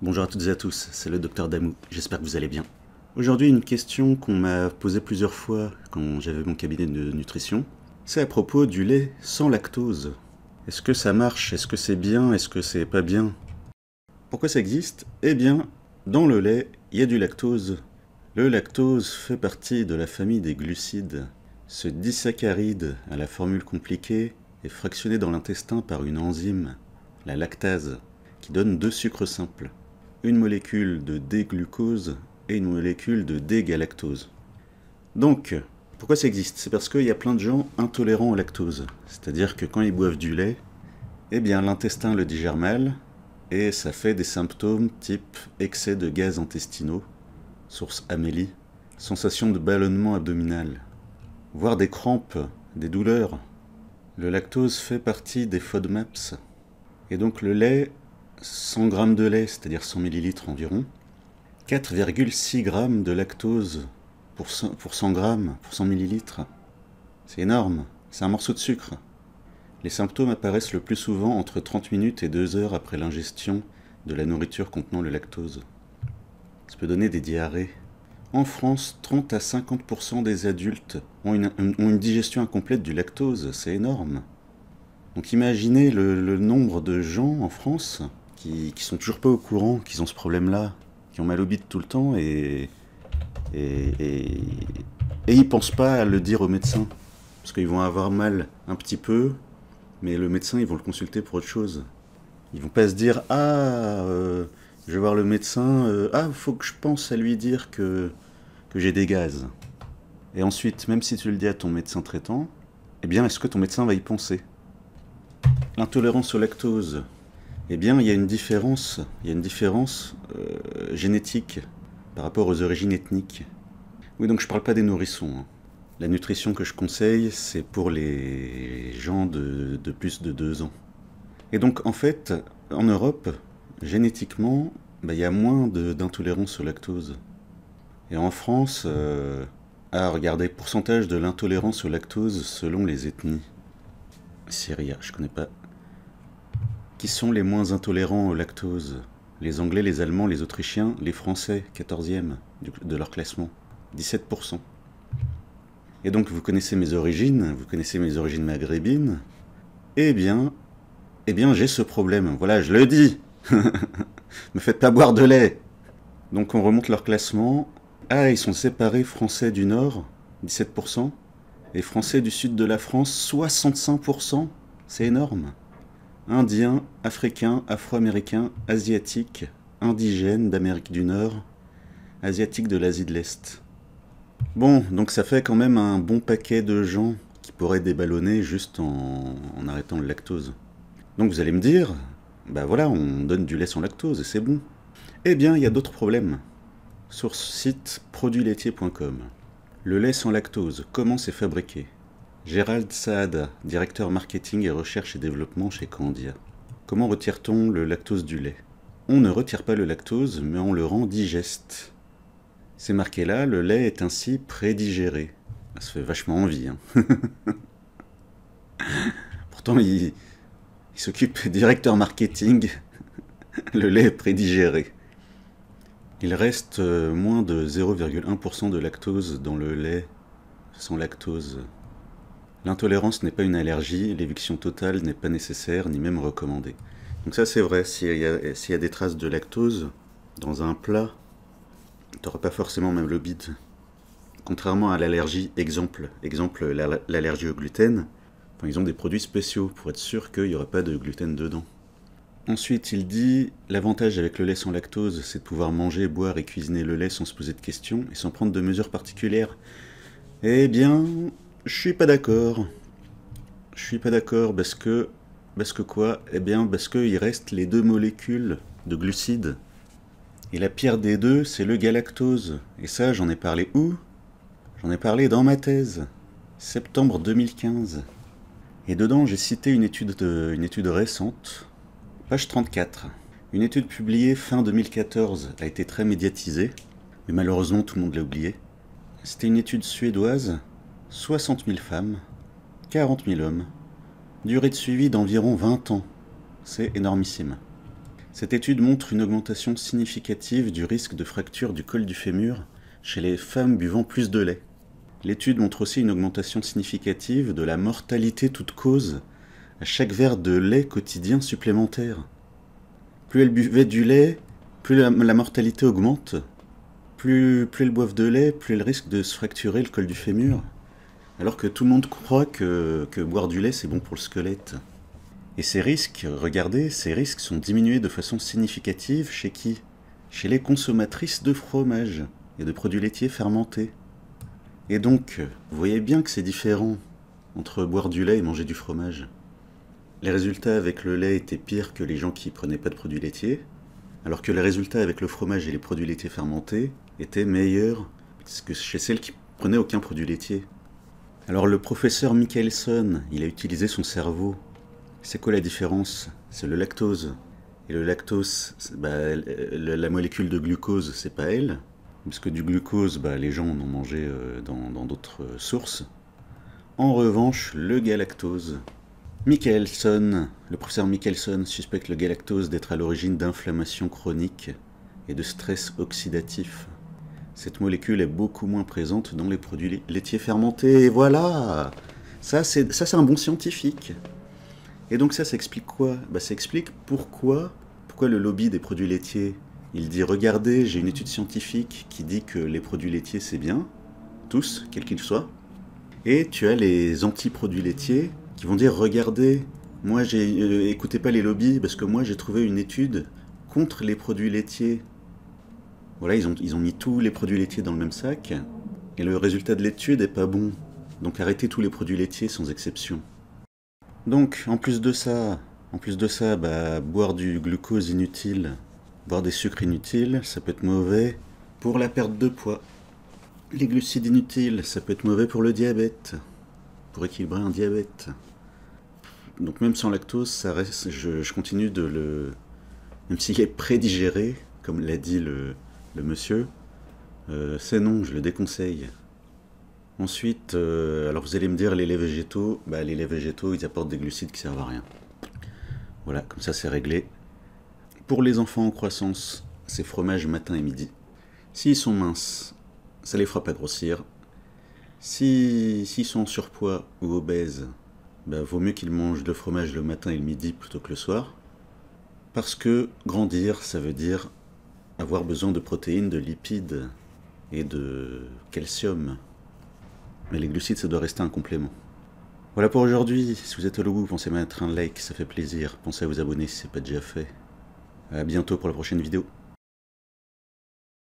Bonjour à toutes et à tous, c'est le docteur Damou, j'espère que vous allez bien. Aujourd'hui, une question qu'on m'a posée plusieurs fois quand j'avais mon cabinet de nutrition, c'est à propos du lait sans lactose. Est-ce que ça marche? Est-ce que c'est bien? Est-ce que c'est pas bien? Pourquoi ça existe? Eh bien, dans le lait, il y a du lactose. Le lactose fait partie de la famille des glucides. Ce disaccharide à la formule compliquée est fractionné dans l'intestin par une enzyme, la lactase, qui donne deux sucres simples. Une molécule de D-glucose et une molécule de D-galactose. Donc, pourquoi ça existe? C'est parce qu'il y a plein de gens intolérants au lactose. C'est-à-dire que quand ils boivent du lait, eh bien l'intestin le digère mal et ça fait des symptômes type excès de gaz intestinaux, source amélie, sensation de ballonnement abdominal, voire des crampes, des douleurs. Le lactose fait partie des FODMAPs. Et donc le lait, 100 g de lait, c'est-à-dire 100 ml environ, 4,6 g de lactose pour 100 g, pour 100 ml. C'est énorme, c'est un morceau de sucre. Les symptômes apparaissent le plus souvent entre 30 minutes et 2 heures après l'ingestion de la nourriture contenant le lactose. Ça peut donner des diarrhées. En France, 30 à 50% des adultes ont une digestion incomplète du lactose, c'est énorme. Donc imaginez le nombre de gens en France qui sont toujours pas au courant qu'ils ont ce problème-là, qui ont mal au bide tout le temps et ils pensent pas à le dire au médecin. Parce qu'ils vont avoir mal un petit peu, mais le médecin, ils vont le consulter pour autre chose. Ils vont pas se dire je vais voir le médecin, faut que je pense à lui dire que j'ai des gaz. Et ensuite, même si tu le dis à ton médecin traitant, eh bien, est-ce que ton médecin va y penser? L'intolérance au lactose, eh bien, il y a une différence génétique par rapport aux origines ethniques. Oui, donc je parle pas des nourrissons, hein. La nutrition que je conseille, c'est pour les gens de plus de 2 ans. Et donc, en fait, en Europe, génétiquement, il y a moins d'intolérance au lactose. Et en France, regardez, pourcentage de l'intolérance au lactose selon les ethnies. Syria, je connais pas. Qui sont les moins intolérants au lactose? Les Anglais, les Allemands, les Autrichiens, les Français, 14e de leur classement, 17%. Et donc vous connaissez mes origines maghrébines. Eh bien j'ai ce problème, voilà, je le dis. Me faites pas boire de lait. Donc on remonte leur classement. Ah, ils sont séparés, Français du Nord, 17%, et Français du Sud de la France, 65%. C'est énorme. Indiens, Africains, Afro-Américains, Asiatiques, Indigènes d'Amérique du Nord, Asiatiques de l'Asie de l'Est. Bon, donc ça fait quand même un bon paquet de gens qui pourraient déballonner juste en arrêtant le lactose. Donc vous allez me dire, voilà, on donne du lait sans lactose et c'est bon. Eh bien, il y a d'autres problèmes. Source site produitslaitier.com. Le lait sans lactose, comment c'est fabriqué? Gérald Saada, directeur marketing et recherche et développement chez Candia. Comment retire-t-on le lactose du lait? On ne retire pas le lactose, mais on le rend digeste. C'est marqué là, le lait est ainsi prédigéré. Ça fait vachement envie, hein. Pourtant, il s'occupe directeur marketing. Le lait est prédigéré. Il reste moins de 0,1% de lactose dans le lait sans lactose. L'intolérance n'est pas une allergie, l'éviction totale n'est pas nécessaire ni même recommandée. Donc ça c'est vrai, s'il y a des traces de lactose dans un plat, t'auras pas forcément même le bide. Contrairement à l'allergie, exemple l'allergie au gluten, ils ont des produits spéciaux pour être sûr qu'il n'y aura pas de gluten dedans. Ensuite, il dit « L'avantage avec le lait sans lactose, c'est de pouvoir manger, boire et cuisiner le lait sans se poser de questions et sans prendre de mesures particulières. » Eh bien, je suis pas d'accord. Je suis pas d'accord parce que quoi? Eh bien, parce qu'il reste les deux molécules de glucides. Et la pire des deux, c'est le galactose. Et ça, j'en ai parlé où? J'en ai parlé dans ma thèse. Septembre 2015. Et dedans, j'ai cité une étude récente. Page 34. Une étude publiée fin 2014 a été très médiatisée, mais malheureusement tout le monde l'a oublié. C'était une étude suédoise, 60 000 femmes, 40 000 hommes, durée de suivi d'environ 20 ans. C'est énormissime. Cette étude montre une augmentation significative du risque de fracture du col du fémur chez les femmes buvant plus de lait. L'étude montre aussi une augmentation significative de la mortalité toute cause à chaque verre de lait quotidien supplémentaire. Plus elles buvaient du lait, plus la mortalité augmente. Plus elles boivent de lait, plus elles risquent de se fracturer le col du fémur. Alors que tout le monde croit que boire du lait c'est bon pour le squelette. Et ces risques, regardez, ces risques sont diminués de façon significative chez qui? Chez les consommatrices de fromage et de produits laitiers fermentés. Et donc, vous voyez bien que c'est différent entre boire du lait et manger du fromage. Les résultats avec le lait étaient pires que les gens qui prenaient pas de produits laitiers, alors que les résultats avec le fromage et les produits laitiers fermentés étaient meilleurs que chez celles qui prenaient aucun produit laitier. Alors le professeur Michelson, il a utilisé son cerveau. C'est quoi la différence? C'est le lactose. Et le lactose, la molécule de glucose, c'est pas elle. Parce que du glucose, les gens en ont mangé dans d'autres sources. En revanche, le galactose. Le professeur Michelson suspecte le galactose d'être à l'origine d'inflammation chronique et de stress oxydatif. Cette molécule est beaucoup moins présente dans les produits laitiers fermentés. Et voilà! Ça, c'est un bon scientifique. Et donc ça explique quoi? Ça explique pourquoi le lobby des produits laitiers, il dit, regardez, j'ai une étude scientifique qui dit que les produits laitiers c'est bien, tous, quels qu'ils soient. Et tu as les anti-produits laitiers qui vont dire, regardez, moi écoutez pas les lobbies, parce que moi j'ai trouvé une étude contre les produits laitiers. Voilà, ils ont mis tous les produits laitiers dans le même sac, et le résultat de l'étude est pas bon. Donc arrêtez tous les produits laitiers sans exception. Donc, en plus de ça, boire du glucose inutile, boire des sucres inutiles, ça peut être mauvais pour la perte de poids. Les glucides inutiles, ça peut être mauvais pour le diabète, pour équilibrer un diabète. Donc même sans lactose, ça reste, je continue de le... Même s'il est prédigéré, comme l'a dit le monsieur, c'est non, je le déconseille. Ensuite, alors vous allez me dire, les laits végétaux, les laits végétaux, ils apportent des glucides qui servent à rien. Voilà, comme ça c'est réglé. Pour les enfants en croissance, c'est fromage matin et midi. S'ils sont minces, ça les fera pas grossir. S'ils sont en surpoids ou obèses, vaut mieux qu'ils mangent le fromage le matin et le midi plutôt que le soir. Parce que grandir, ça veut dire avoir besoin de protéines, de lipides et de calcium. Mais les glucides, ça doit rester un complément. Voilà pour aujourd'hui. Si vous êtes au bout, pensez à mettre un like, ça fait plaisir. Pensez à vous abonner si ce n'est pas déjà fait. A bientôt pour la prochaine vidéo.